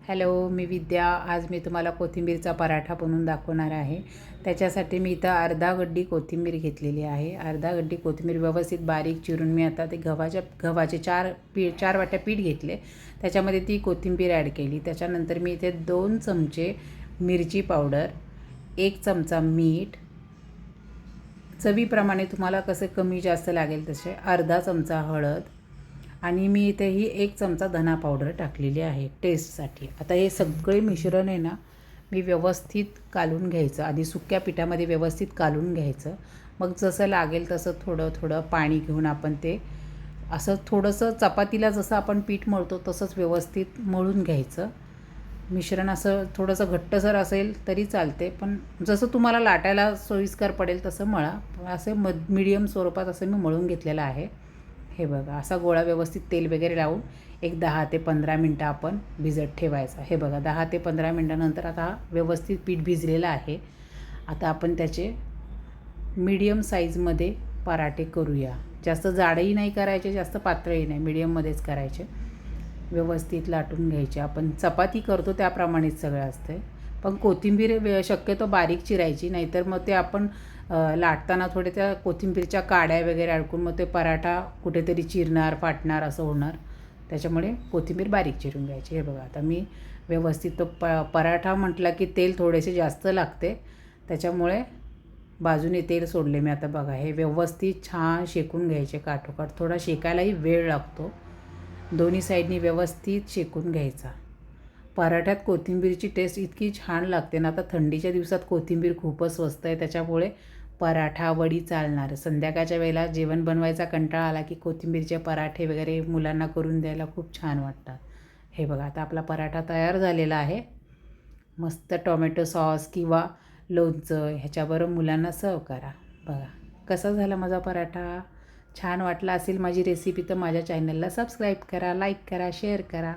Hello, मी विद्या. आज मी तुम्हाला कोथिंबीरचा पराठा बनवून दाखवणार आहे. त्याच्यासाठी मी इथं अर्धा गड्डी कोथिंबीर घेतलेली आहे. अर्धा गड्डी कोथिंबीर व्यवस्थित बारीक चिरून मी आता ते गव्हाचे चार वाट्या पीठ घेतले. त्याच्यामध्ये ती कोथिंबीर ॲड केली. त्याच्यानंतर मी इथे 2 चमचे मिरची पावडर, 1 चमचा मीठ, चवीप्रमाणे तुम्हाला कसं कमी जास्त लागेल तसे अर्धा चमचा हळद आणि मी इथे ही 1 चमचा धना पावडर टाकलेली आहे टेस्टसाठी. आता हे सगळे मिश्रण आहे ना, मी व्यवस्थित कालून घ्यायचं. आधी सुक्या पिठामध्ये व्यवस्थित कालून घ्यायचं. मग जसं लागेल तसं थोडं थोडं पाणी घेऊन आपण ते असं थोडंसं चपातीला जसं आपण पीठ मळतो तसंच व्यवस्थित मळून घ्यायचं. मिश्रण असं थोडंसं घट्टसर असेल तरी चालते, पण जसं तुम्हाला लाटायला सोयीस्कर पडेल तसं मळा. असं मीडियम स्वरूपात असं मी मळून घेतलेलं आहे. हे बघा, असा गोळा व्यवस्थित तेल वगैरे लावून एक 10 ते 15 मिनटं आपण भिजत ठेवायचा. हे बघा, 10 ते 15 मिनटानंतर आता व्यवस्थित पीठ भिजलेलं आहे. आता आपण त्याचे मीडियम साईजमध्ये पराठे करूया. जास्त जाडही नाही करायचे, जास्त पातळही नाही, मीडियममध्येच करायचे. व्यवस्थित लाटून घ्यायचे. आपण चपाती करतो त्याप्रमाणेच सगळं असतं. पण कोथिंबीर शक्यतो बारीक चिरायची, नाहीतर मग ते आपण लाटताना थोडे त्या कोथिंबीरच्या काड्या वगैरे अडकून मग ते पराठा कुठेतरी चिरणार, फाटणार असं होणार. त्याच्यामुळे कोथिंबीर बारीक चिरून घ्यायची. हे बघा, आता मी व्यवस्थित तो पराठा म्हटला की तेल थोडेसे जास्त लागते, त्याच्यामुळे बाजूने तेल सोडले मी. आता बघा, हे व्यवस्थित छान शेकून घ्यायचे काठोकाठ. थोडा शेकायलाही वेळ लागतो. दोन्ही साईडनी व्यवस्थित शेकून घ्यायचा. पराठ्यात कोथिंबीरची टेस्ट इतकी छान लागते ना. आता थंडीच्या दिवसात कोथिंबीर खूपच स्वस्त आहे, त्याच्यामुळे पराठा वडी चालणार. संध्याकाळच्या वेळेला जेवण बनवायचा कंटाळा आला की कोथिंबीरचे पराठे वगैरे मुलांना करून द्यायला खूप छान वाटतात. हे बघा, आता आपला पराठा तयार झालेला आहे. मस्त टोमॅटो सॉस किंवा लोणचं ह्याच्याबरोबर मुलांना सर्व करा. बघा कसा झाला माझा पराठा. छान वाटला असेल माझी रेसिपी तर माझ्या चॅनलला सबस्क्राईब करा, लाईक करा, शेअर करा.